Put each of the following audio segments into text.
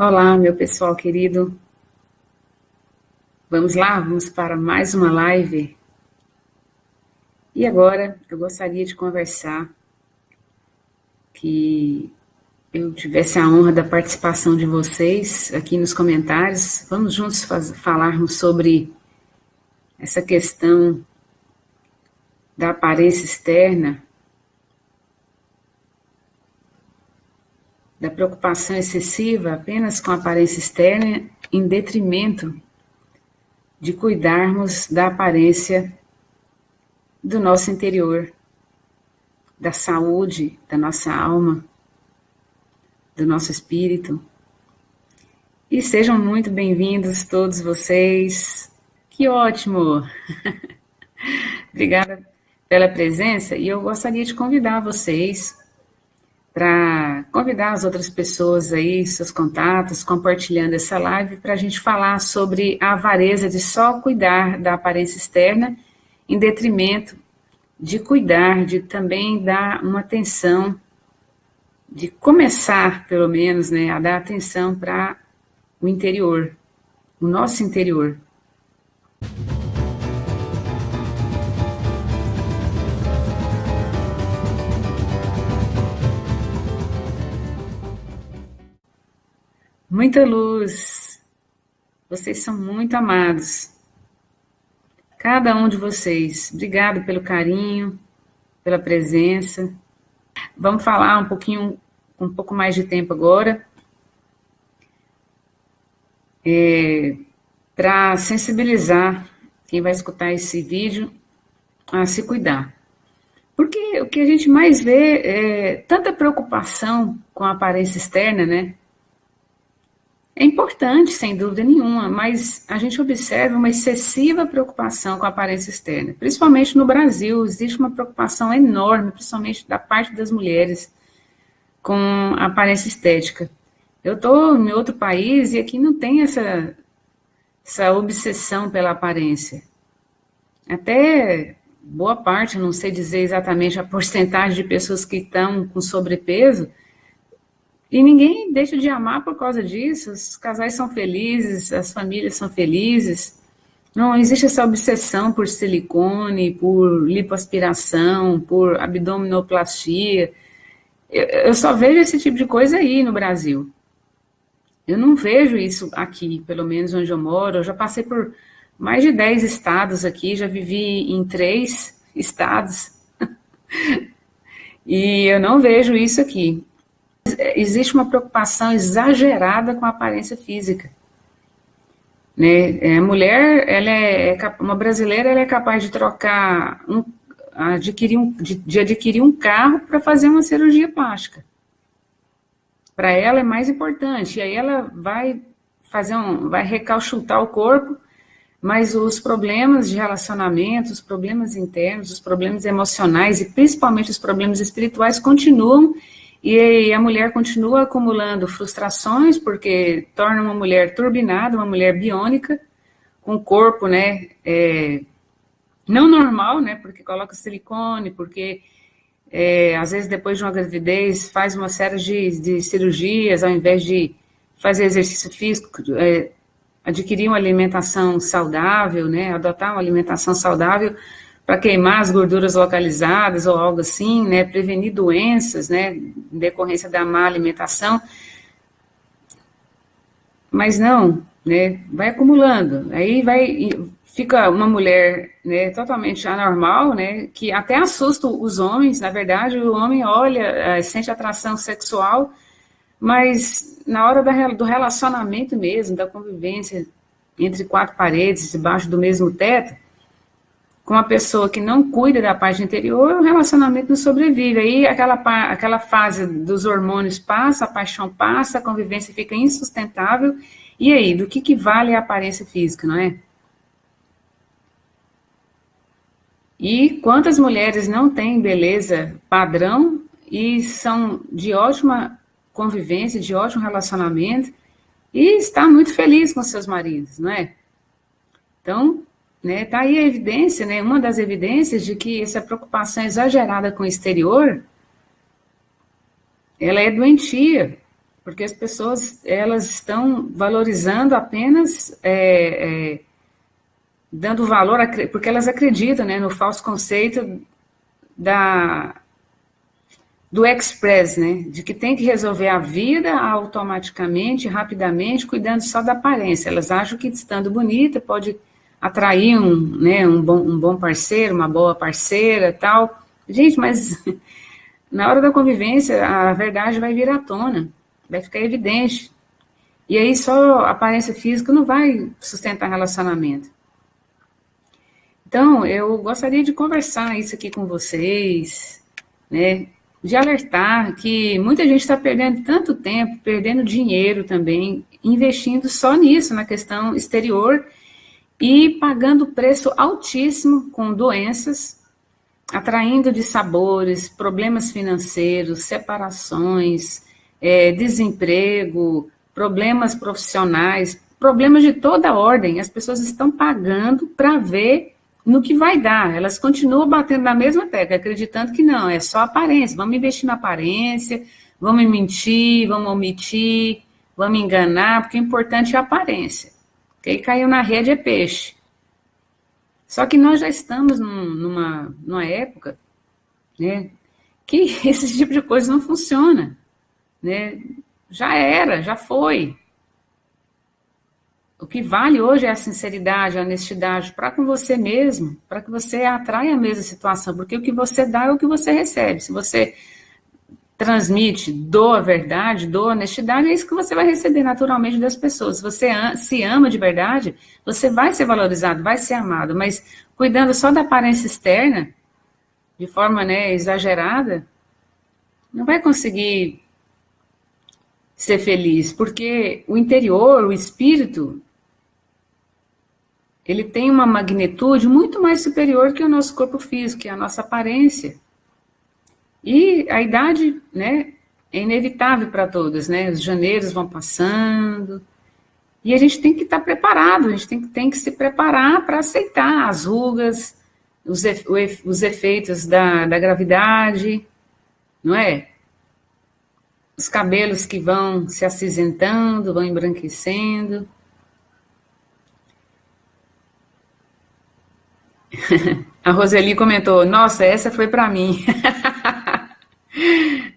Olá, meu pessoal querido. Vamos lá, vamos para mais uma live. E agora eu gostaria de conversar, que eu tivesse a honra da participação de vocês aqui nos comentários. Vamos juntos falarmos sobre essa questão da aparência externa, da preocupação excessiva apenas com a aparência externa, em detrimento de cuidarmos da aparência do nosso interior, da saúde da nossa alma, do nosso espírito. E sejam muito bem-vindos todos vocês. Que ótimo! Obrigada pela presença e eu gostaria de convidar vocês para convidar as outras pessoas aí, seus contatos, compartilhando essa live para a gente falar sobre a avareza de só cuidar da aparência externa em detrimento de cuidar, de também dar uma atenção, de começar, pelo menos, né, a dar atenção para o interior, o nosso interior. Muita luz. Vocês são muito amados. Cada um de vocês. Obrigado pelo carinho, pela presença. Vamos falar um pouco mais de tempo agora, para sensibilizar quem vai escutar esse vídeo a se cuidar. Porque o que a gente mais vê é tanta preocupação com a aparência externa, né? É importante, sem dúvida nenhuma, mas a gente observa uma excessiva preocupação com a aparência externa. Principalmente no Brasil, existe uma preocupação enorme, principalmente da parte das mulheres, com a aparência estética. Eu estou em outro país e aqui não tem essa obsessão pela aparência. Até boa parte, não sei dizer exatamente a porcentagem de pessoas que estão com sobrepeso, e ninguém deixa de amar por causa disso. Os casais são felizes, as famílias são felizes. Não existe essa obsessão por silicone, por lipoaspiração, por abdominoplastia. Eu só vejo esse tipo de coisa aí no Brasil. Eu não vejo isso aqui, pelo menos onde eu moro. Eu já passei por mais de 10 estados aqui, já vivi em 3 estados. E eu não vejo isso aqui. Existe uma preocupação exagerada com a aparência física. Né? A mulher, uma brasileira, ela é capaz de trocar, de adquirir um carro para fazer uma cirurgia plástica. Para ela é mais importante. E aí ela vai vai recalchutar o corpo, mas os problemas de relacionamento, os problemas internos, os problemas emocionais e principalmente os problemas espirituais continuam. E a mulher continua acumulando frustrações, porque torna uma mulher turbinada, uma mulher biônica, com corpo, né, não normal, né, porque coloca silicone, porque às vezes depois de uma gravidez faz uma série de cirurgias, ao invés de fazer exercício físico, adquirir uma alimentação saudável, né, adotar uma alimentação saudável, para queimar as gorduras localizadas ou algo assim, né, prevenir doenças, né, em decorrência da má alimentação. Mas não, né, vai acumulando. Aí fica uma mulher, né, totalmente anormal, né, que até assusta os homens. Na verdade, o homem olha, sente atração sexual, mas na hora do relacionamento mesmo, da convivência entre 4 paredes, debaixo do mesmo teto, com uma pessoa que não cuida da parte interior, o relacionamento não sobrevive. Aí aquela fase dos hormônios passa, a paixão passa, a convivência fica insustentável. E aí, do que vale a aparência física, não é? E quantas mulheres não têm beleza padrão e são de ótima convivência, de ótimo relacionamento, e está muito feliz com seus maridos, não é? Então, né, tá aí a evidência, né, uma das evidências de que essa preocupação exagerada com o exterior, ela é doentia. porque as pessoas elas estão valorizando apenas dando valor porque elas acreditam, né, no falso conceito da do express, né, de que tem que resolver a vida automaticamente, rapidamente, cuidando só da aparência. Elas acham que estando bonita pode atrair um bom parceiro, uma boa parceira, tal. Gente, mas na hora da convivência a verdade vai vir à tona, vai ficar evidente. E aí só a aparência física não vai sustentar relacionamento. Então, eu gostaria de conversar isso aqui com vocês, né? De alertar que muita gente está perdendo tanto tempo, perdendo dinheiro também, investindo só nisso, na questão exterior, e pagando preço altíssimo com doenças, atraindo dissabores, problemas financeiros, separações, desemprego, problemas profissionais, problemas de toda ordem. As pessoas estão pagando para ver no que vai dar. Elas continuam batendo na mesma tecla, acreditando que não, é só aparência. Vamos investir na aparência, vamos mentir, vamos omitir, vamos enganar, porque o importante é a aparência. Quem caiu na rede é peixe. Só que nós já estamos numa época, né, que esse tipo de coisa não funciona, né? Já era, já foi. O que vale hoje é a sinceridade, a honestidade para com você mesmo, para que você atraia a mesma situação, porque o que você dá é o que você recebe. Se você transmite, doa a verdade, doa a honestidade, é isso que você vai receber naturalmente das pessoas. Se você se ama de verdade, você vai ser valorizado, vai ser amado, mas cuidando só da aparência externa, de forma, né, exagerada, não vai conseguir ser feliz, porque o interior, o espírito, ele tem uma magnitude muito mais superior que o nosso corpo físico, que é a nossa aparência. E a idade, né, é inevitável para todos, né? Os janeiros vão passando, e a gente tem que estar preparado, a gente tem que se preparar para aceitar as rugas, os efeitos da gravidade, não é? Os cabelos que vão se acinzentando, vão embranquecendo. A Roseli comentou, nossa, essa foi para mim.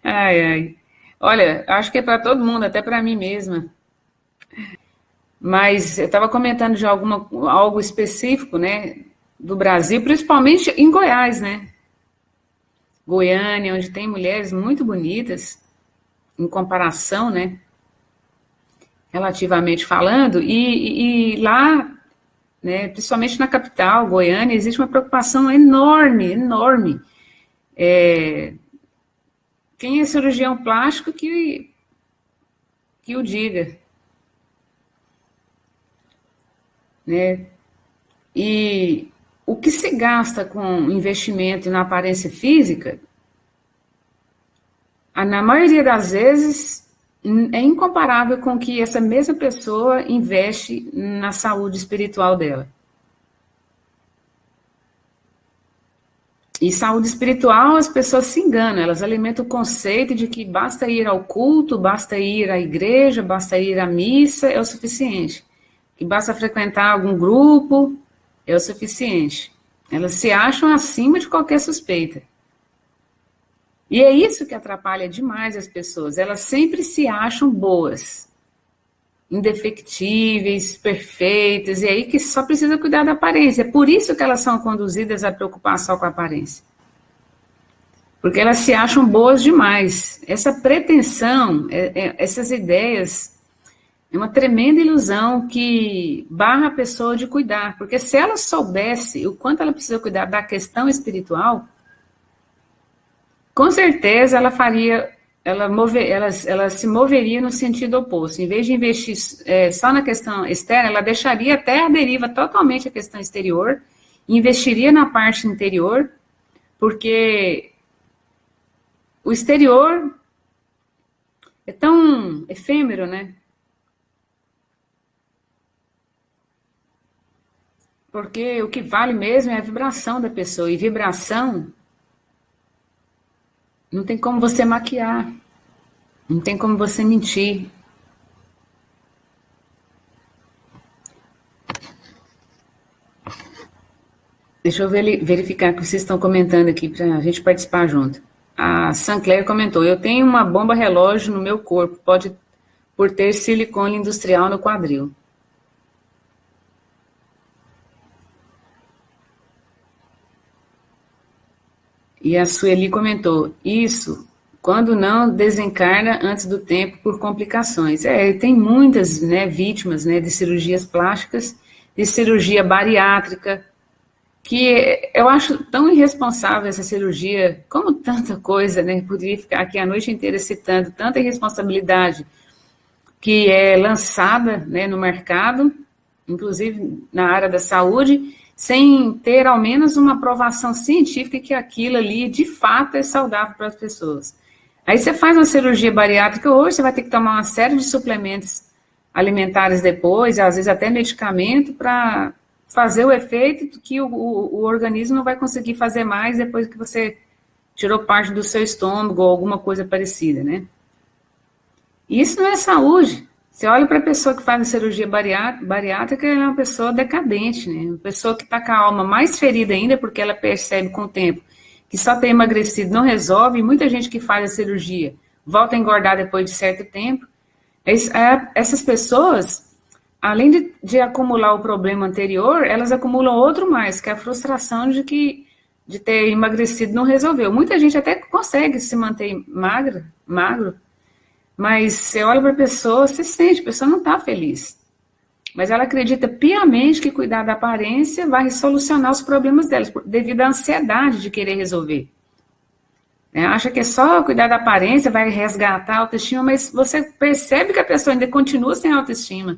Ai, ai. Olha, acho que é para todo mundo, até para mim mesma. Mas eu estava comentando de algo específico, né, do Brasil, principalmente em Goiás, né? Goiânia, onde tem mulheres muito bonitas, em comparação, né? Relativamente falando, e lá, né, principalmente na capital, Goiânia, existe uma preocupação enorme, enorme. Quem é cirurgião plástico que o diga, né? E o que se gasta com investimento na aparência física, na maioria das vezes, é incomparável com o que essa mesma pessoa investe na saúde espiritual dela. E saúde espiritual, as pessoas se enganam, elas alimentam o conceito de que basta ir ao culto, basta ir à igreja, basta ir à missa, é o suficiente. Que basta frequentar algum grupo, é o suficiente. Elas se acham acima de qualquer suspeita. E é isso que atrapalha demais as pessoas. Elas sempre se acham boas, indefectíveis, perfeitas, e aí que só precisa cuidar da aparência. É por isso que elas são conduzidas a preocupar só com a aparência. Porque elas se acham boas demais. Essa pretensão, essas ideias, é uma tremenda ilusão que barra a pessoa de cuidar. Porque se ela soubesse o quanto ela precisa cuidar da questão espiritual, com certeza ela se moveria no sentido oposto. Em vez de investir só na questão externa, ela deixaria até a deriva totalmente a questão exterior, investiria na parte interior, porque o exterior é tão efêmero, né? Porque o que vale mesmo é a vibração da pessoa, e vibração não tem como você maquiar. Não tem como você mentir. Deixa eu verificar o que vocês estão comentando aqui para a gente participar junto. A Sancler comentou: eu tenho uma bomba relógio no meu corpo, pode por ter silicone industrial no quadril. E a Sueli comentou: isso, quando não desencarna antes do tempo por complicações. Tem muitas, né, vítimas, né, de cirurgias plásticas, de cirurgia bariátrica, que eu acho tão irresponsável essa cirurgia, como tanta coisa, né? Poderia ficar aqui a noite inteira citando tanta irresponsabilidade que é lançada, né, no mercado, inclusive na área da saúde, sem ter ao menos uma aprovação científica que aquilo ali de fato é saudável para as pessoas. Aí você faz uma cirurgia bariátrica hoje, você vai ter que tomar uma série de suplementos alimentares depois, às vezes até medicamento, para fazer o efeito que o organismo não vai conseguir fazer mais depois que você tirou parte do seu estômago ou alguma coisa parecida, né? E isso não é saúde. Você olha para a pessoa que faz a cirurgia bariátrica, ela é uma pessoa decadente, né? Uma pessoa que está com a alma mais ferida ainda, porque ela percebe com o tempo que só ter emagrecido não resolve, e muita gente que faz a cirurgia volta a engordar depois de certo tempo. Essas pessoas, além de acumular o problema anterior, elas acumulam outro mais, que é a frustração de ter emagrecido não resolveu. Muita gente até consegue se manter magro, mas você olha para a pessoa, você sente, a pessoa não está feliz. Mas ela acredita piamente que cuidar da aparência vai solucionar os problemas delas, devido à ansiedade de querer resolver. Acha que é só cuidar da aparência, vai resgatar a autoestima, mas você percebe que a pessoa ainda continua sem autoestima.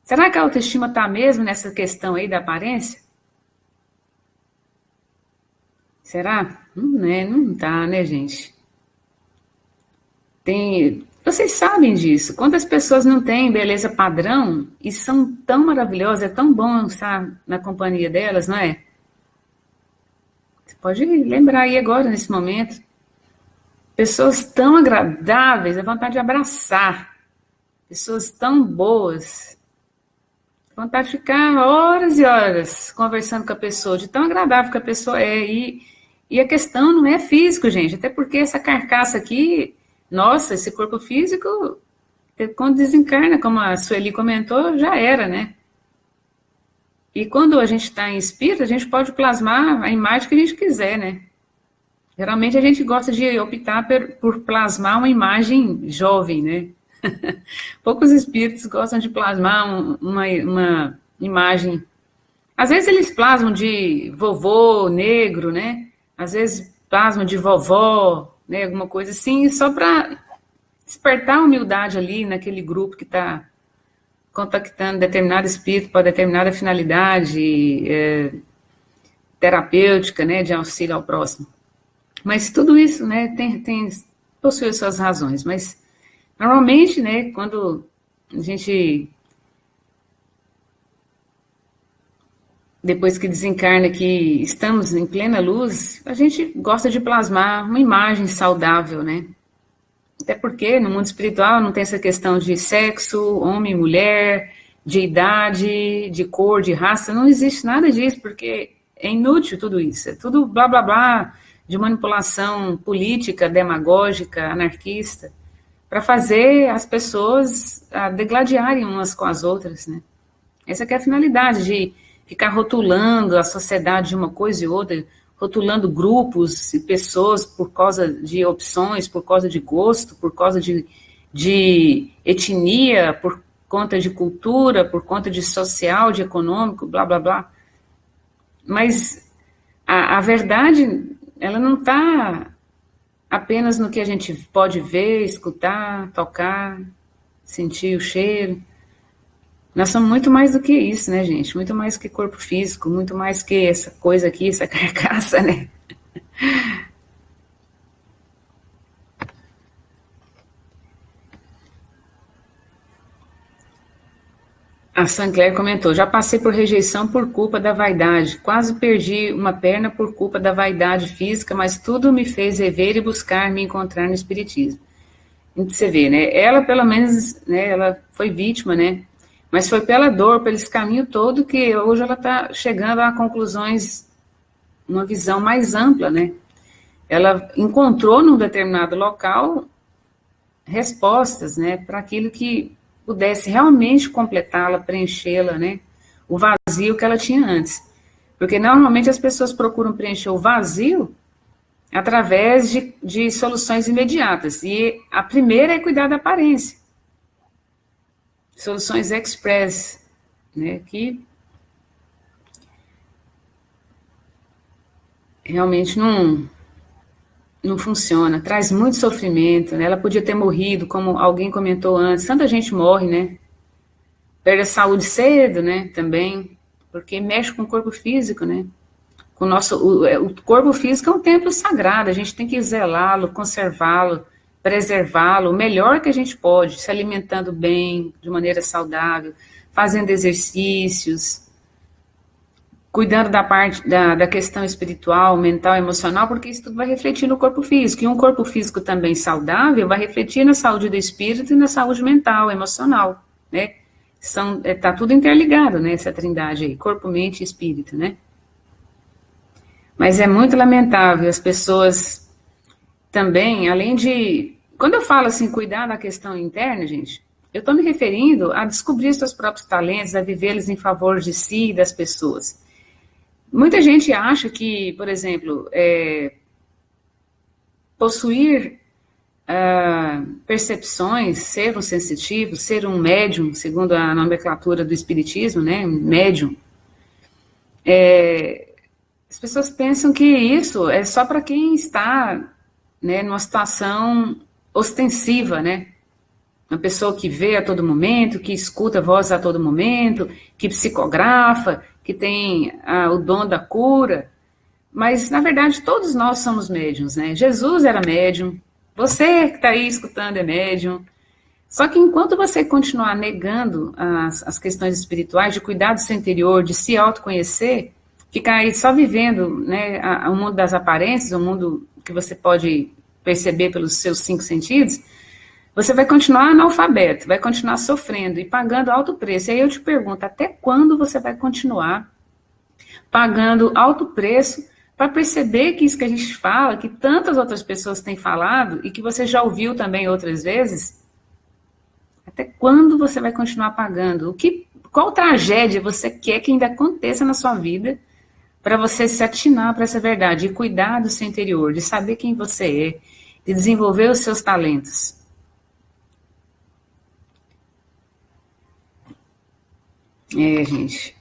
Será que a autoestima está mesmo nessa questão aí da aparência? Será? Não está, né, gente? Vocês sabem disso. Quantas pessoas não têm beleza padrão e são tão maravilhosas, é tão bom estar na companhia delas, não é? Você pode lembrar aí agora, nesse momento. Pessoas tão agradáveis, dá vontade de abraçar. Pessoas tão boas. Dá vontade de ficar horas e horas conversando com a pessoa, de tão agradável que a pessoa é. E a questão não é físico, gente. Até porque essa carcaça aqui, nossa, esse corpo físico, quando desencarna, como a Sueli comentou, já era, né? E quando a gente está em espírito, a gente pode plasmar a imagem que a gente quiser, né? Geralmente a gente gosta de optar por plasmar uma imagem jovem, né? Poucos espíritos gostam de plasmar uma imagem. Às vezes eles plasmam de vovô negro, né? Às vezes plasmam de vovó, né? Alguma coisa assim, só para despertar a humildade ali naquele grupo que está contactando determinado espírito para determinada finalidade terapêutica, né? De auxílio ao próximo. Mas tudo isso, né? Possui as suas razões, mas normalmente, né, quando a gente, depois que desencarna, que estamos em plena luz, a gente gosta de plasmar uma imagem saudável, né? Até porque no mundo espiritual não tem essa questão de sexo, homem, mulher, de idade, de cor, de raça, não existe nada disso, porque é inútil tudo isso, é tudo blá, blá, blá, de manipulação política, demagógica, anarquista, para fazer as pessoas degladiarem umas com as outras, né? Essa que é a finalidade, de ficar rotulando a sociedade de uma coisa e outra, rotulando grupos e pessoas por causa de opções, por causa de gosto, por causa de etnia, por conta de cultura, por conta de social, de econômico, blá, blá, blá. Mas a verdade, ela não está apenas no que a gente pode ver, escutar, tocar, sentir o cheiro. Nós somos muito mais do que isso, né, gente? Muito mais que corpo físico, muito mais que essa coisa aqui, essa carcaça, né? A Sancler comentou: já passei por rejeição por culpa da vaidade, quase perdi uma perna por culpa da vaidade física, mas tudo me fez rever e buscar me encontrar no espiritismo. Você vê, né? Ela, pelo menos, né, ela foi vítima, né? Mas foi pela dor, pelo esse caminho todo, que hoje ela está chegando a conclusões, uma visão mais ampla, né? Ela encontrou num determinado local respostas, né, para aquilo que pudesse realmente completá-la, preenchê-la, né? O vazio que ela tinha antes. Porque normalmente as pessoas procuram preencher o vazio através de soluções imediatas. E a primeira é cuidar da aparência. Soluções express, né, que realmente não funciona, traz muito sofrimento, né? Ela podia ter morrido, como alguém comentou antes, tanta gente morre, né? Perde a saúde cedo, né, também, porque mexe com o corpo físico, né? Com o corpo físico é um templo sagrado, a gente tem que zelá-lo, conservá-lo, preservá-lo o melhor que a gente pode, se alimentando bem, de maneira saudável, fazendo exercícios, cuidando da parte da questão espiritual, mental, emocional, porque isso tudo vai refletir no corpo físico. E um corpo físico também saudável vai refletir na saúde do espírito e na saúde mental, emocional, né? Tá tudo interligado, né? Essa trindade aí, corpo, mente e espírito, né? Mas é muito lamentável as pessoas também, além de... Quando eu falo assim, cuidar da questão interna, gente, eu estou me referindo a descobrir seus próprios talentos, a vivê-los em favor de si e das pessoas. Muita gente acha que, por exemplo, possuir percepções, ser um sensitivo, ser um médium, segundo a nomenclatura do espiritismo, né, médium, as pessoas pensam que isso é só para quem está, né, numa situação ostensiva, né, uma pessoa que vê a todo momento, que escuta voz a todo momento, que psicografa, que tem o dom da cura, mas, na verdade, todos nós somos médiums, né? Jesus era médium, você que está aí escutando é médium, só que enquanto você continuar negando as questões espirituais, de cuidar do seu interior, de se autoconhecer, ficar aí só vivendo, né, o mundo das aparências, o mundo que você pode perceber pelos seus 5 sentidos, você vai continuar analfabeto, vai continuar sofrendo e pagando alto preço. E aí eu te pergunto, até quando você vai continuar pagando alto preço para perceber que isso que a gente fala, que tantas outras pessoas têm falado e que você já ouviu também outras vezes? Até quando você vai continuar pagando? Qual tragédia você quer que ainda aconteça na sua vida para você se atinar para essa verdade e cuidar do seu interior, de saber quem você é, de desenvolver os seus talentos? Gente,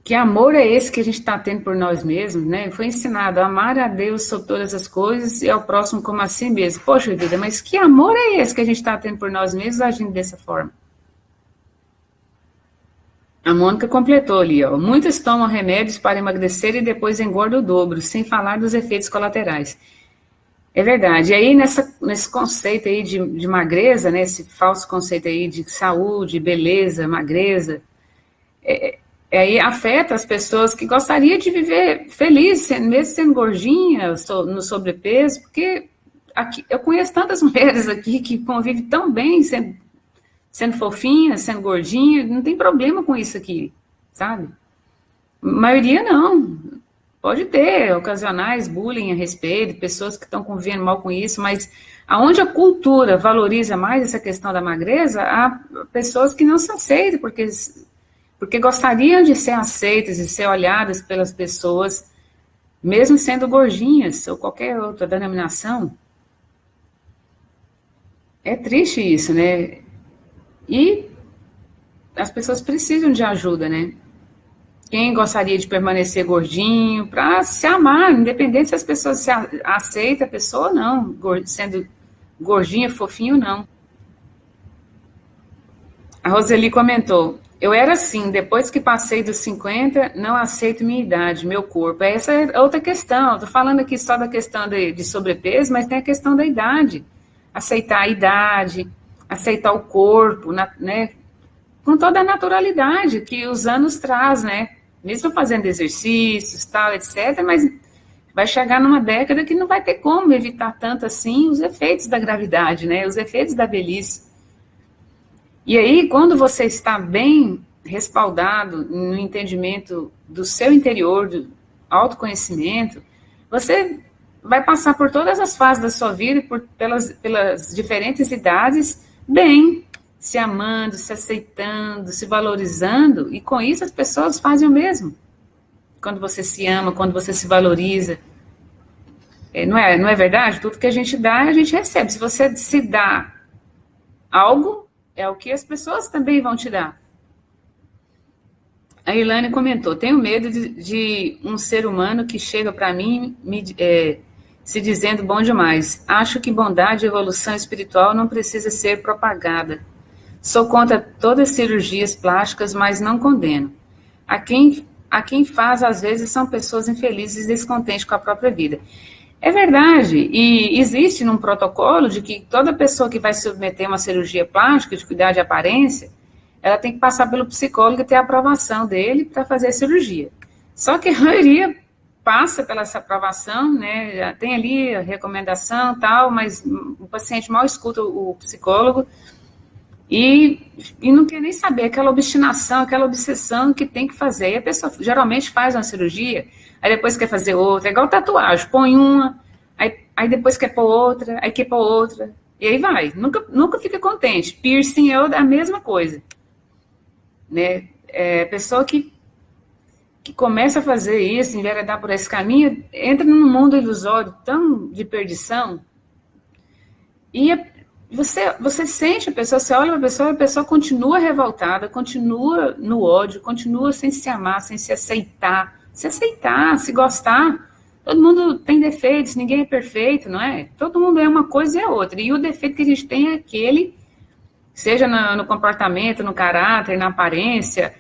que amor é esse que a gente está tendo por nós mesmos, né? Foi ensinado a amar a Deus sobre todas as coisas e ao próximo como a si mesmo. Poxa vida, mas que amor é esse que a gente está tendo por nós mesmos agindo dessa forma? A Mônica completou ali, ó. Muitos tomam remédios para emagrecer e depois engordam o dobro, sem falar dos efeitos colaterais. É verdade. E aí, nesse conceito aí de magreza, né? Esse falso conceito aí de saúde, beleza, magreza, aí afeta as pessoas que gostariam de viver feliz, mesmo sendo gordinha, no sobrepeso, porque aqui, eu conheço tantas mulheres aqui que convivem tão bem, sendo fofinha, sendo gordinha, não tem problema com isso aqui, sabe? A maioria não. Pode ter ocasionais bullying a respeito, pessoas que estão convivendo mal com isso, mas aonde a cultura valoriza mais essa questão da magreza, há pessoas que não se aceitam, porque gostariam de ser aceitas e ser olhadas pelas pessoas, mesmo sendo gordinhas ou qualquer outra denominação. É triste isso, né? E as pessoas precisam de ajuda, né? Quem gostaria de permanecer gordinho para se amar, independente se as pessoas aceitam a pessoa ou não, sendo gordinha, fofinho ou não. A Roseli comentou, eu era assim, depois que passei dos 50, não aceito minha idade, meu corpo. Essa é outra questão, estou falando aqui só da questão de sobrepeso, mas tem a questão da idade. Aceitar a idade, aceitar o corpo, né? Com toda a naturalidade que os anos traz, né? Mesmo fazendo exercícios, tal, etc., mas vai chegar numa década que não vai ter como evitar tanto assim os efeitos da gravidade, né? Os efeitos da velhice. E aí, quando você está bem respaldado no entendimento do seu interior, do autoconhecimento, você vai passar por todas as fases da sua vida, pelas diferentes idades, bem, se amando, se aceitando, se valorizando, e com isso as pessoas fazem o mesmo. Quando você se ama, quando você se valoriza. Não é verdade? Tudo que a gente dá, a gente recebe. Se você se dá algo, é o que as pessoas também vão te dar. A Ilane comentou, tenho medo de um ser humano que chega para mim se dizendo bom demais. Acho que bondade e evolução espiritual não precisa ser propagada. Sou contra todas as cirurgias plásticas, mas não condeno. A quem faz, às vezes, são pessoas infelizes e descontentes com a própria vida. É verdade, e existe num protocolo de que toda pessoa que vai submeter uma cirurgia plástica, de cuidar de aparência, ela tem que passar pelo psicólogo e ter a aprovação dele para fazer a cirurgia. Só que a maioria passa pela essa aprovação, né? Tem ali a recomendação e tal, mas o paciente mal escuta o psicólogo e não quer nem saber aquela obstinação, aquela obsessão que tem que fazer. E a pessoa geralmente faz uma cirurgia, aí depois quer fazer outra, é igual tatuagem, põe uma, aí depois quer pôr outra, aí quer pôr outra, e aí vai, nunca fica contente. Piercing é a mesma coisa. Né? Pessoa que começa a fazer isso, enveredar por esse caminho, entra num mundo ilusório tão de perdição, e você sente a pessoa, você olha para a pessoa continua revoltada, continua no ódio, continua sem se amar, sem se aceitar, se gostar. Todo mundo tem defeitos, ninguém é perfeito, não é? Todo mundo é uma coisa e é outra, e o defeito que a gente tem é aquele, seja no comportamento, no caráter, na aparência,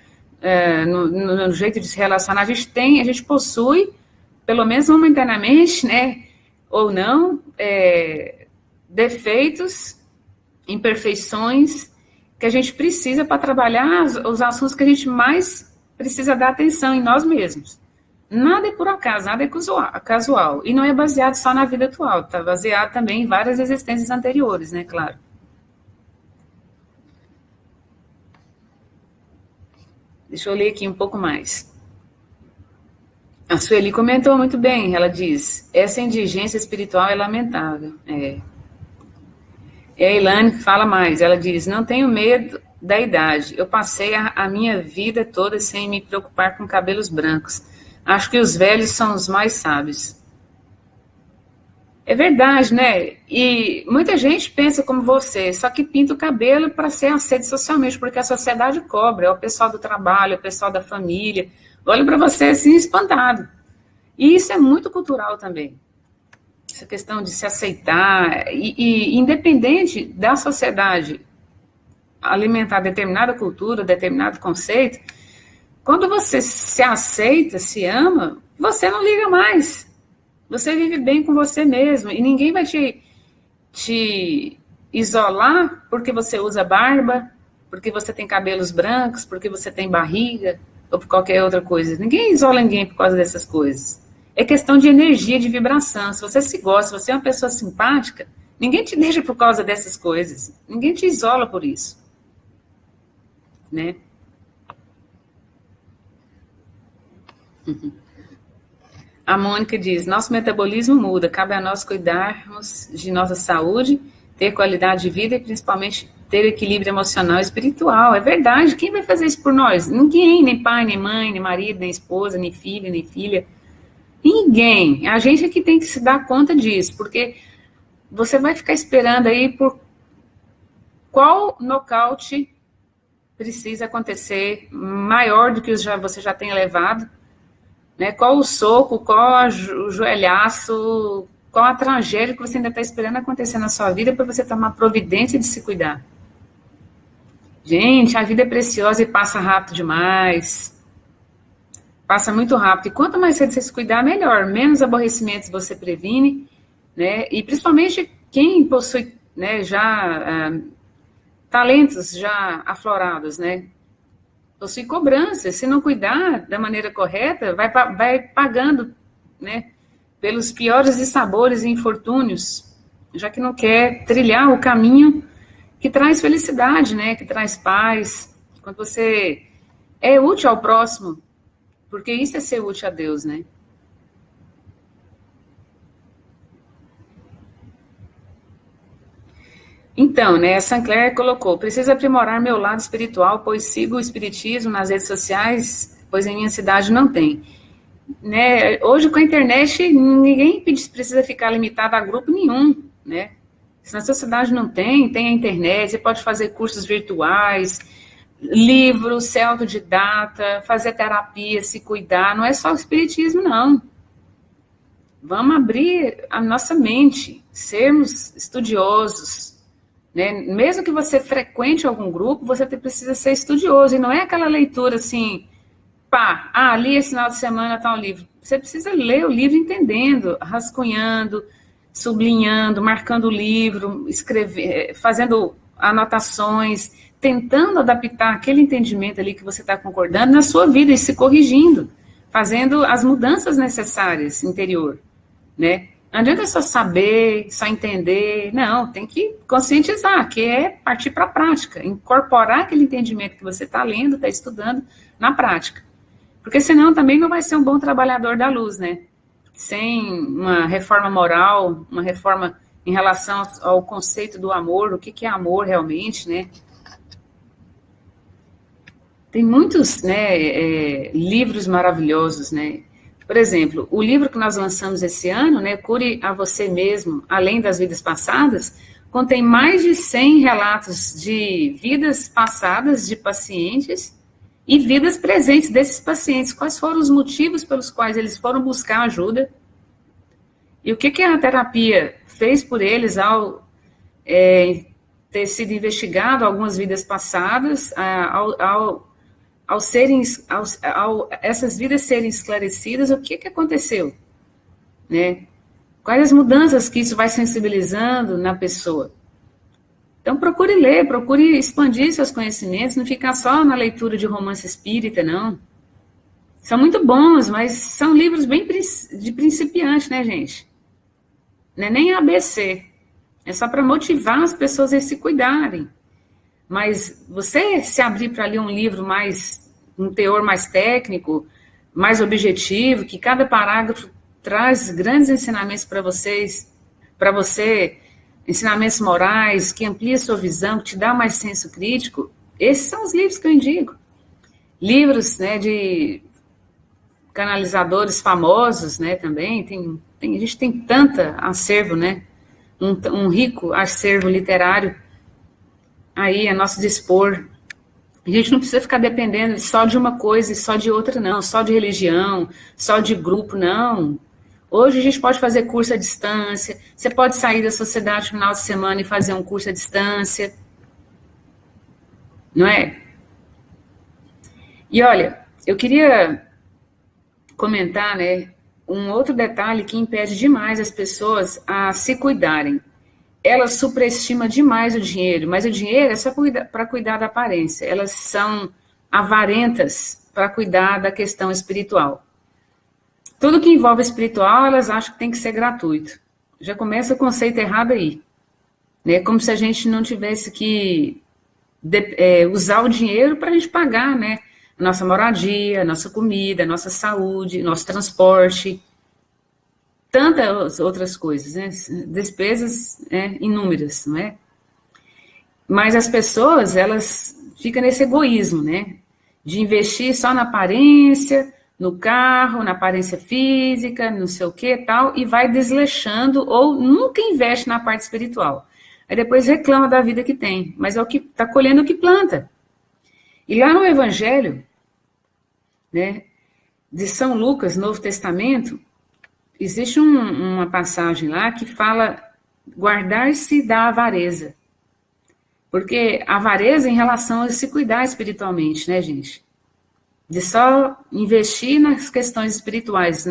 no jeito de se relacionar, a gente possui, pelo menos momentaneamente, né, ou não, defeitos, imperfeições, que a gente precisa para trabalhar os assuntos que a gente mais precisa dar atenção em nós mesmos. Nada é por acaso, nada é casual, e não é baseado só na vida atual, está baseado também em várias existências anteriores, né, claro. Deixa eu ler aqui um pouco mais. A Sueli comentou muito bem, ela diz, essa indigência espiritual é lamentável. E a Ilane fala mais, ela diz, não tenho medo da idade, eu passei a minha vida toda sem me preocupar com cabelos brancos. Acho que os velhos são os mais sábios. É verdade, né? E muita gente pensa como você, só que pinta o cabelo para ser aceito socialmente, porque a sociedade cobra, é o pessoal do trabalho, é o pessoal da família, olha para você assim espantado. E isso é muito cultural também. Essa questão de se aceitar, e independente da sociedade alimentar determinada cultura, determinado conceito, quando você se aceita, se ama, você não liga mais. Você vive bem com você mesmo e ninguém vai te isolar porque você usa barba, porque você tem cabelos brancos, porque você tem barriga ou por qualquer outra coisa. Ninguém isola ninguém por causa dessas coisas. É questão de energia, de vibração. Se você se gosta, se você é uma pessoa simpática, ninguém te deixa por causa dessas coisas. Ninguém te isola por isso. Né? A Mônica diz, nosso metabolismo muda, cabe a nós cuidarmos de nossa saúde, ter qualidade de vida e principalmente ter equilíbrio emocional e espiritual. É verdade, quem vai fazer isso por nós? Ninguém, nem pai, nem mãe, nem marido, nem esposa, nem filho, nem filha. Ninguém. A gente é que tem que se dar conta disso, porque você vai ficar esperando aí por qual nocaute precisa acontecer maior do que você já tenha levado. Né? Qual o soco, qual o joelhaço, qual a tragédia que você ainda está esperando acontecer na sua vida para você tomar providência de se cuidar. Gente, a vida é preciosa e passa rápido demais. Passa muito rápido. E quanto mais cedo você se cuidar, melhor. Menos aborrecimentos você previne, né? E principalmente quem possui, né, já talentos já aflorados, né? Possui cobrança, se não cuidar da maneira correta, vai pagando, né, pelos piores dissabores e infortúnios, já que não quer trilhar o caminho que traz felicidade, né? Que traz paz. Quando você é útil ao próximo, porque isso é ser útil a Deus, né? Então, né, a Sinclair colocou, preciso aprimorar meu lado espiritual, pois sigo o espiritismo nas redes sociais, pois em minha cidade não tem. Né, hoje com a internet, ninguém precisa ficar limitado a grupo nenhum, né? Se na sua cidade não tem, tem a internet, você pode fazer cursos virtuais, livros, ser autodidata, fazer terapia, se cuidar, não é só o espiritismo, não. Vamos abrir a nossa mente, sermos estudiosos, né? Mesmo que você frequente algum grupo, você precisa ser estudioso, e não é aquela leitura assim, pá, li esse final de semana tá um livro. Você precisa ler o livro entendendo, rascunhando, sublinhando, marcando o livro, escrever, fazendo anotações, tentando adaptar aquele entendimento ali que você está concordando na sua vida e se corrigindo, fazendo as mudanças necessárias interior, né? Não adianta só saber, só entender, não, tem que conscientizar, que é partir para a prática, incorporar aquele entendimento que você está lendo, está estudando, na prática. Porque senão também não vai ser um bom trabalhador da luz, né? Sem uma reforma moral, uma reforma em relação ao conceito do amor, o que é amor realmente, né? Tem muitos, né, livros maravilhosos, né? Por exemplo, o livro que nós lançamos esse ano, né, Cure a Você Mesmo, Além das Vidas Passadas, contém mais de 100 relatos de vidas passadas de pacientes e vidas presentes desses pacientes. Quais foram os motivos pelos quais eles foram buscar ajuda? E o que a terapia fez por eles ao ter sido investigado algumas vidas passadas, ao essas vidas serem esclarecidas, o que aconteceu, né? Quais as mudanças que isso vai sensibilizando na pessoa? Então, procure ler, procure expandir seus conhecimentos, não ficar só na leitura de romance espírita, não. São muito bons, mas são livros bem de principiante, né, gente? Não é nem ABC. É só para motivar as pessoas a se cuidarem. Mas você se abrir para ler um livro um teor mais técnico, mais objetivo, que cada parágrafo traz grandes ensinamentos para você, ensinamentos morais, que amplia sua visão, que te dá mais senso crítico, esses são os livros que eu indico. Livros, né, de canalizadores famosos, né, também, a gente tem tanta acervo, né, um rico acervo literário aí a nosso dispor. A gente não precisa ficar dependendo só de uma coisa e só de outra, não. Só de religião, só de grupo, não. Hoje a gente pode fazer curso à distância. Você pode sair da sociedade no final de semana e fazer um curso à distância. Não é? E olha, eu queria comentar, né, um outro detalhe que impede demais as pessoas a se cuidarem. Ela superestima demais o dinheiro, mas o dinheiro é só para cuidar da aparência. Elas são avarentas para cuidar da questão espiritual. Tudo que envolve espiritual, elas acham que tem que ser gratuito. Já começa o conceito errado aí. Né? Como se a gente não tivesse que usar o dinheiro para a gente pagar, né? Nossa moradia, nossa comida, nossa saúde, nosso transporte, tantas outras coisas, né? Despesas inúmeras, não é? Mas as pessoas, elas ficam nesse egoísmo, né? De investir só na aparência, no carro, na aparência física, não sei o que tal, e vai desleixando ou nunca investe na parte espiritual. Aí depois reclama da vida que tem, mas é o que está colhendo o que planta. E lá no Evangelho, né, de São Lucas, Novo Testamento, existe uma passagem lá que fala guardar-se da avareza. Porque a avareza é em relação a se cuidar espiritualmente, né, gente? De só investir nas questões espirituais,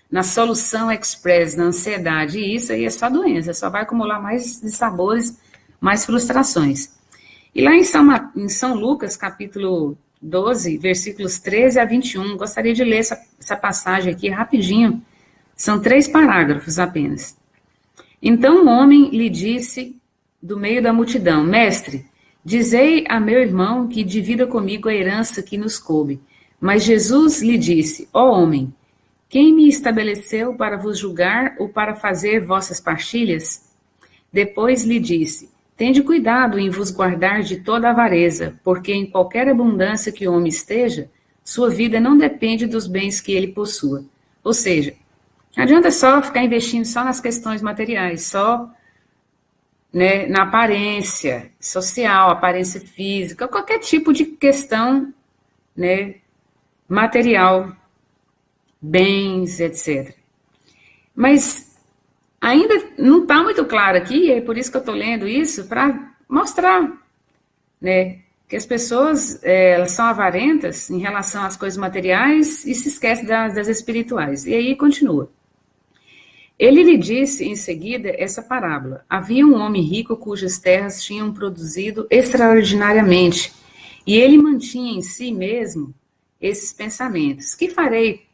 na solução express, na ansiedade. E isso aí é só doença, só vai acumular mais dissabores, mais frustrações. E lá em São Lucas, capítulo 12, versículos 13 a 21, gostaria de ler essa passagem aqui rapidinho, São 3 parágrafos apenas. Então o homem lhe disse do meio da multidão: Mestre, dizei a meu irmão que divida comigo a herança que nos coube. Mas Jesus lhe disse: Ó homem, quem me estabeleceu para vos julgar ou para fazer vossas partilhas? Depois lhe disse: Tende cuidado em vos guardar de toda avareza, porque em qualquer abundância que o homem esteja, sua vida não depende dos bens que ele possua. Ou seja, não adianta só ficar investindo só nas questões materiais, só, né, na aparência social, aparência física, qualquer tipo de questão, né, material, bens, etc. Mas ainda não está muito claro aqui, é por isso que eu estou lendo isso, para mostrar, né, que as pessoas elas são avarentas em relação às coisas materiais e se esquecem das espirituais. E aí continua. Ele lhe disse em seguida essa parábola: havia um homem rico cujas terras tinham produzido extraordinariamente, e ele mantinha em si mesmo esses pensamentos: que farei,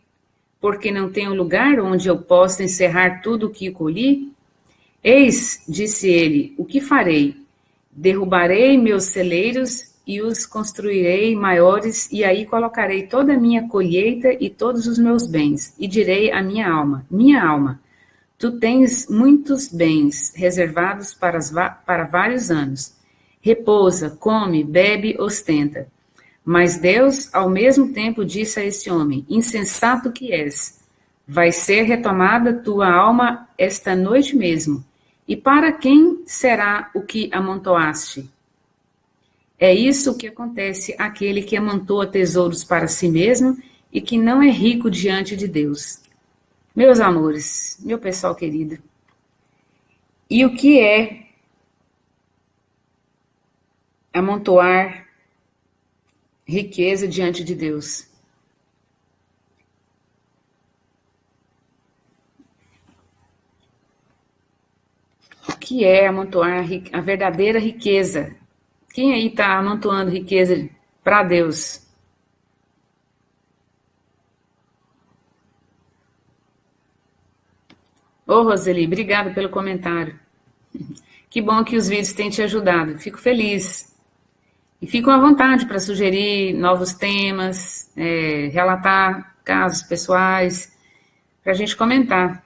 porque não tenho lugar onde eu possa encerrar tudo o que colhi? Eis, disse ele, o que farei? Derrubarei meus celeiros e os construirei maiores, e aí colocarei toda a minha colheita e todos os meus bens, e direi à minha alma, tu tens muitos bens reservados para vários anos. Repousa, come, bebe, ostenta. Mas Deus, ao mesmo tempo, disse a esse homem: insensato que és, vai ser retomada tua alma esta noite mesmo. E para quem será o que amontoaste? É isso que acontece àquele que amontoa tesouros para si mesmo e que não é rico diante de Deus. Meus amores, meu pessoal querido, e o que é amontoar riqueza diante de Deus? O que é amontoar a verdadeira riqueza? Quem aí está amontoando riqueza para Deus? Ô, Roseli, obrigada pelo comentário. Que bom que os vídeos têm te ajudado. Fico feliz. E fico à vontade para sugerir novos temas, relatar casos pessoais, para a gente comentar.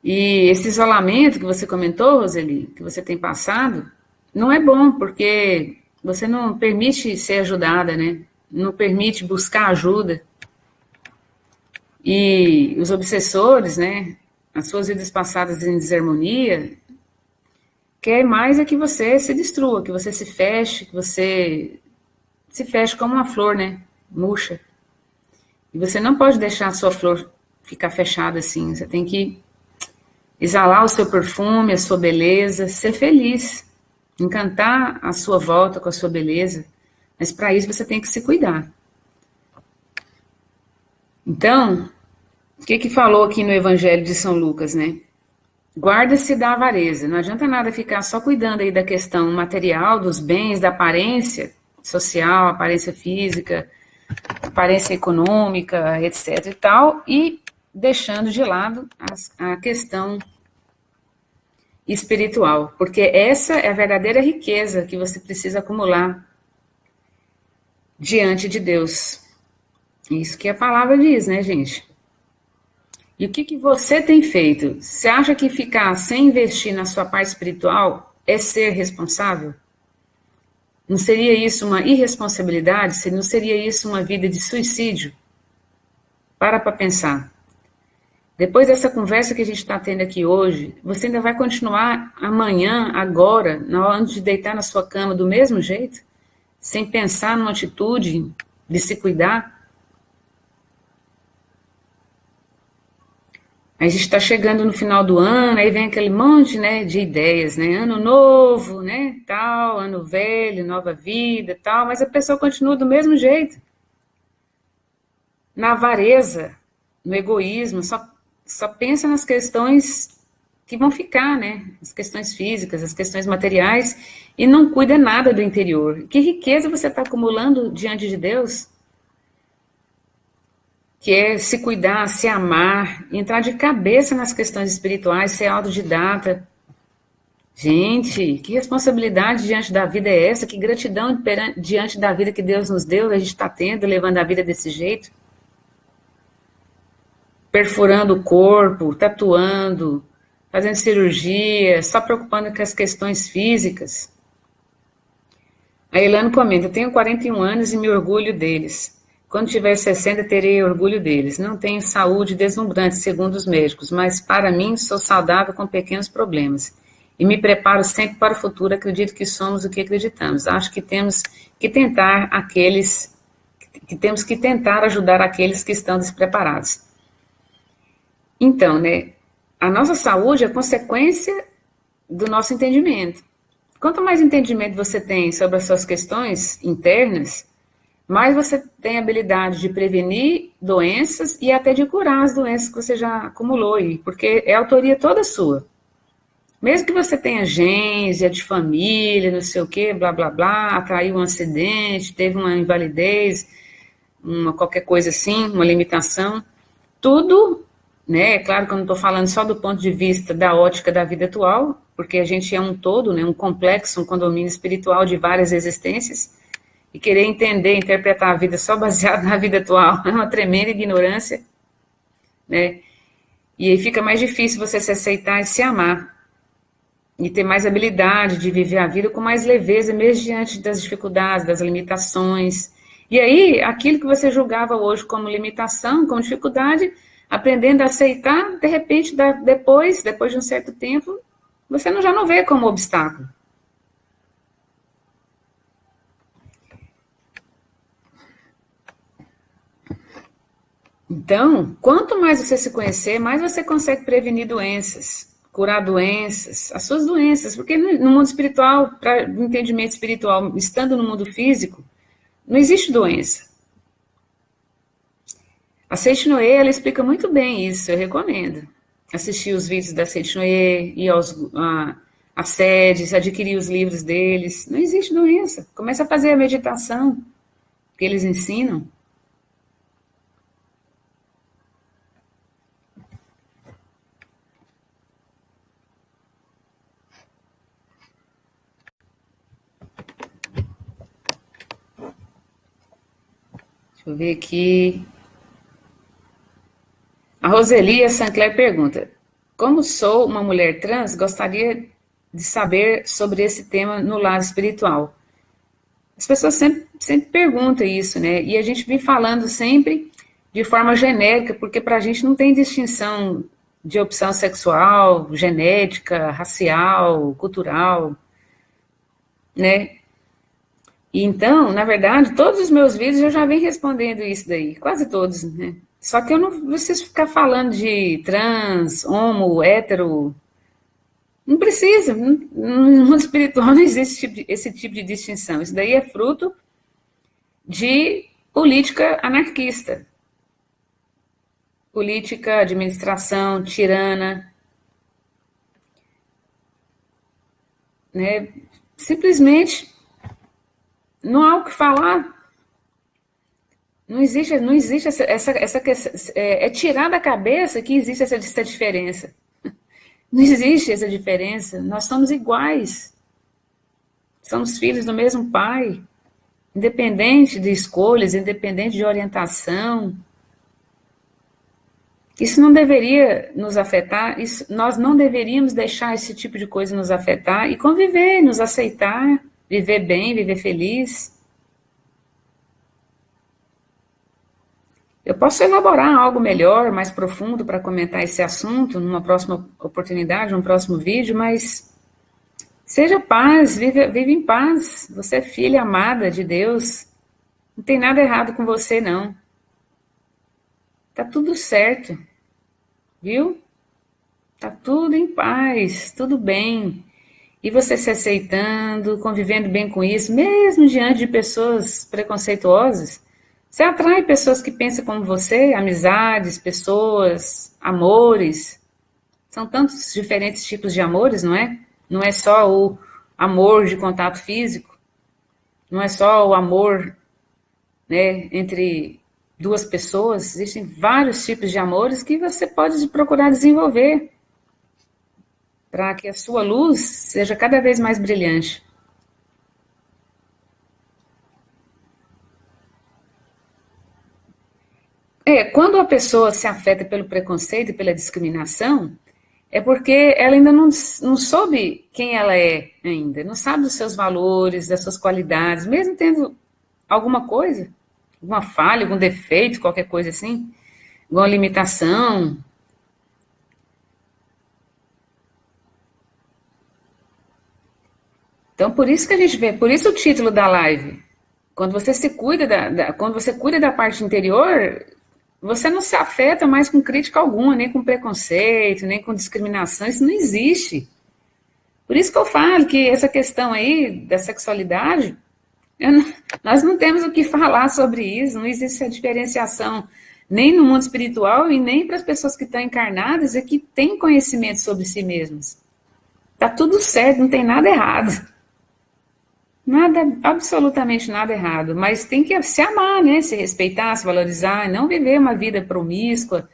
E esse isolamento que você comentou, Roseli, que você tem passado, não é bom, porque você não permite ser ajudada, né? Não permite buscar ajuda. E os obsessores, né? As suas vidas passadas em desarmonia, quer mais é que você se destrua, que você se feche, que você se feche como uma flor, né? Murcha. E você não pode deixar a sua flor ficar fechada assim. Você tem que exalar o seu perfume, a sua beleza, ser feliz, encantar a sua volta com a sua beleza. Mas para isso você tem que se cuidar. Então, o que falou aqui no Evangelho de São Lucas, né? Guarda-se da avareza. Não adianta nada ficar só cuidando aí da questão material, dos bens, da aparência social, aparência física, aparência econômica, etc. e tal, e deixando de lado a questão espiritual, porque essa é a verdadeira riqueza que você precisa acumular diante de Deus. Isso que a palavra diz, né, gente? E o que você tem feito? Você acha que ficar sem investir na sua parte espiritual é ser responsável? Não seria isso uma irresponsabilidade? Não seria isso uma vida de suicídio? Para pensar. Depois dessa conversa que a gente está tendo aqui hoje, você ainda vai continuar amanhã, agora, na hora de deitar na sua cama do mesmo jeito? Sem pensar numa atitude de se cuidar? A gente está chegando no final do ano, aí vem aquele monte, né, de ideias, né? Ano novo, né, tal, ano velho, nova vida, tal, mas a pessoa continua do mesmo jeito. Na avareza, no egoísmo, só pensa nas questões que vão ficar, né? As questões físicas, as questões materiais, e não cuida nada do interior. Que riqueza você está acumulando diante de Deus? que é se cuidar, se amar, entrar de cabeça nas questões espirituais, ser autodidata. Gente, que responsabilidade diante da vida é essa? Que gratidão diante da vida que Deus nos deu, a gente está tendo, levando a vida desse jeito? Perfurando o corpo, tatuando, fazendo cirurgia, só preocupando com as questões físicas. A Elano comenta, tenho 41 anos e me orgulho deles. Quando tiver 60, terei orgulho deles. Não tenho saúde deslumbrante, segundo os médicos, mas para mim sou saudável com pequenos problemas. E me preparo sempre para o futuro, acredito que somos o que acreditamos. Acho que temos que tentar ajudar aqueles que estão despreparados. Então, né, a nossa saúde é consequência do nosso entendimento. Quanto mais entendimento você tem sobre as suas questões internas, mais você tem habilidade de prevenir doenças e até de curar as doenças que você já acumulou aí, porque é autoria toda sua. Mesmo que você tenha genes, é de família, não sei o quê, blá, blá, blá, atraiu um acidente, teve uma invalidez, qualquer coisa assim, uma limitação, tudo, né, é claro que eu não estou falando só do ponto de vista da ótica da vida atual, porque a gente é um todo, né, um complexo, um condomínio espiritual de várias existências, e querer entender, interpretar a vida só baseado na vida atual é uma tremenda ignorância, né, e aí fica mais difícil você se aceitar e se amar, e ter mais habilidade de viver a vida com mais leveza, mesmo diante das dificuldades, das limitações. E aí, aquilo que você julgava hoje como limitação, como dificuldade, aprendendo a aceitar, de repente, depois de um certo tempo, você já não vê como obstáculo. Então, quanto mais você se conhecer, mais você consegue prevenir doenças, curar doenças, as suas doenças, porque no mundo espiritual, para o entendimento espiritual, estando no mundo físico, não existe doença. A Seiichi Noe, ela explica muito bem isso, eu recomendo. Assistir os vídeos da Seiichi Noe, ir às sedes, adquirir os livros deles. Não existe doença. Começa a fazer a meditação que eles ensinam. Deixa eu ver aqui. A Roselia Sancler pergunta: como sou uma mulher trans, gostaria de saber sobre esse tema no lado espiritual. As pessoas sempre perguntam isso, né? E a gente vem falando sempre de forma genérica, porque para a gente não tem distinção de opção sexual, genética, racial, cultural, né? E então, na verdade, todos os meus vídeos eu já venho respondendo isso daí, quase todos, né? Só que eu não preciso ficar falando de trans, homo, hétero. Não precisa. No mundo espiritual não existe esse tipo de distinção. Isso daí é fruto de política anarquista. Política, administração, tirana. Né? Simplesmente não há o que falar. Não existe essa é tirar da cabeça que existe essa diferença. Não existe essa diferença. Nós somos iguais. Somos filhos do mesmo pai. Independente de escolhas, independente de orientação. Isso não deveria nos afetar. Nós não deveríamos deixar esse tipo de coisa nos afetar e conviver, nos aceitar, viver bem, viver feliz. Eu posso elaborar algo melhor, mais profundo para comentar esse assunto numa próxima oportunidade, num próximo vídeo, mas seja paz, vive em paz. Você é filha amada de Deus. Não tem nada errado com você, não. Tá tudo certo, viu? Tá tudo em paz, tudo bem. E você se aceitando, convivendo bem com isso, mesmo diante de pessoas preconceituosas, você atrai pessoas que pensam como você, amizades, pessoas, amores. São tantos diferentes tipos de amores, não é? Não é só o amor de contato físico, não é só o amor, né, entre duas pessoas, existem vários tipos de amores que você pode procurar desenvolver para que a sua luz seja cada vez mais brilhante. Quando a pessoa se afeta pelo preconceito e pela discriminação, é porque ela ainda não soube quem ela é ainda, não sabe dos seus valores, das suas qualidades, mesmo tendo alguma coisa, alguma falha, algum defeito, qualquer coisa assim, alguma limitação. Então, por isso que a gente vê, por isso o título da live. Quando você se cuida quando você cuida da parte interior, você não se afeta mais com crítica alguma, nem com preconceito, nem com discriminação, isso não existe. Por isso que eu falo que essa questão aí da sexualidade, não, nós não temos o que falar sobre isso, não existe a diferenciação nem no mundo espiritual e nem para as pessoas que estão encarnadas e que têm conhecimento sobre si mesmas. Tá tudo certo, não tem nada errado. Nada, absolutamente nada errado, mas tem que se amar, né? Se respeitar, se valorizar, e não viver uma vida promíscua,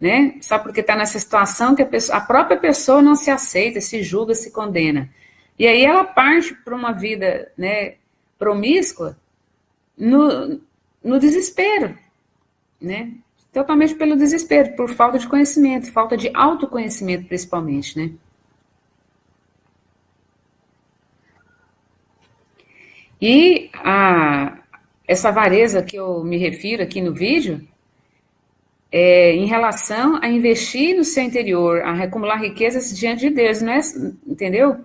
né? Só porque está nessa situação que a própria pessoa não se aceita, se julga, se condena. E aí ela parte para uma vida, né, promíscua no desespero, né? Totalmente pelo desespero, por falta de conhecimento, falta de autoconhecimento principalmente, né? E essa avareza que eu me refiro aqui no vídeo é em relação a investir no seu interior, a acumular riquezas diante de Deus, não é, entendeu?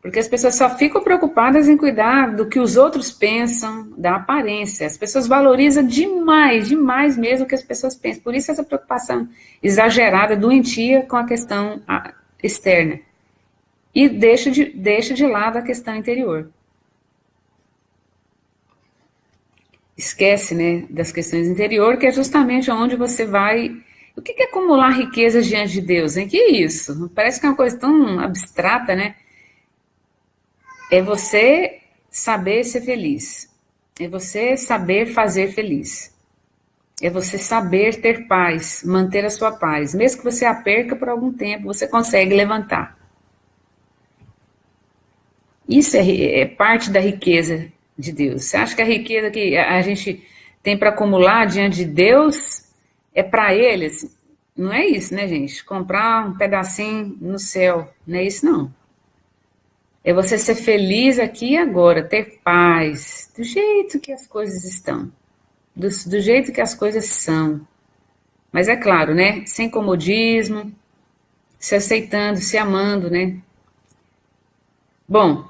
Porque as pessoas só ficam preocupadas em cuidar do que os outros pensam, da aparência. As pessoas valorizam demais, demais mesmo o que as pessoas pensam. Por isso essa preocupação exagerada, doentia com a questão externa. E deixa de lado a questão interior. Esquece, né, das questões interior, que é justamente onde você vai... O que é acumular riquezas diante de Deus, hein? Que isso? Parece que é uma coisa tão abstrata, né? É você saber ser feliz. É você saber fazer feliz. É você saber ter paz, manter a sua paz. Mesmo que você a perca por algum tempo, você consegue levantar. Isso é parte da riqueza de Deus. Você acha que a riqueza que a gente tem para acumular diante de Deus é para eles? Não é isso, né, gente? Comprar um pedacinho no céu. Não é isso, não. É você ser feliz aqui e agora, ter paz, do jeito que as coisas estão, do jeito que as coisas são. Mas é claro, né? Sem comodismo, se aceitando, se amando, né? Bom,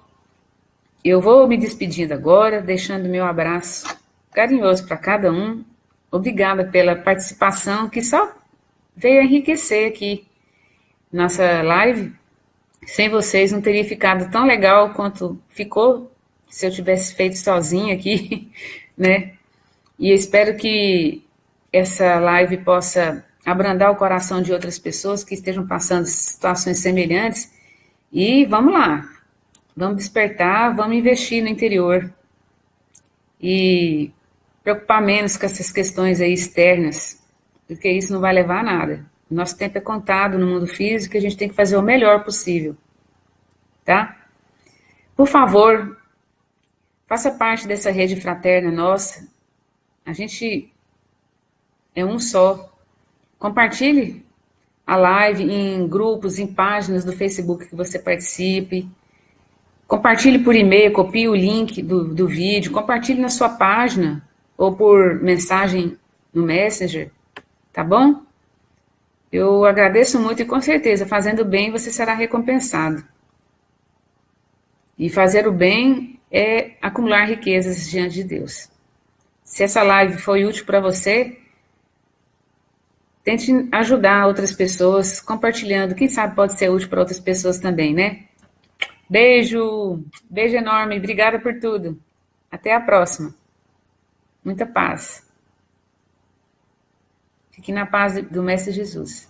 eu vou me despedindo agora, deixando meu abraço carinhoso para cada um. Obrigada pela participação, que só veio enriquecer aqui nossa live. Sem vocês não teria ficado tão legal quanto ficou se eu tivesse feito sozinha aqui, né? E eu espero que essa live possa abrandar o coração de outras pessoas que estejam passando situações semelhantes. E vamos lá, vamos despertar, vamos investir no interior e preocupar menos com essas questões aí externas, porque isso não vai levar a nada. Nosso tempo é contado no mundo físico e a gente tem que fazer o melhor possível, tá? Por favor, faça parte dessa rede fraterna nossa. A gente é um só. Compartilhe a live em grupos, em páginas do Facebook que você participe. Compartilhe por e-mail, copie o link do vídeo, compartilhe na sua página ou por mensagem no Messenger, tá bom? Eu agradeço muito e com certeza, fazendo bem, você será recompensado. E fazer o bem é acumular riquezas diante de Deus. Se essa live foi útil para você, tente ajudar outras pessoas compartilhando. Quem sabe pode ser útil para outras pessoas também, né? Beijo, beijo enorme. Obrigada por tudo. Até a próxima. Muita paz. Fique na paz do Mestre Jesus.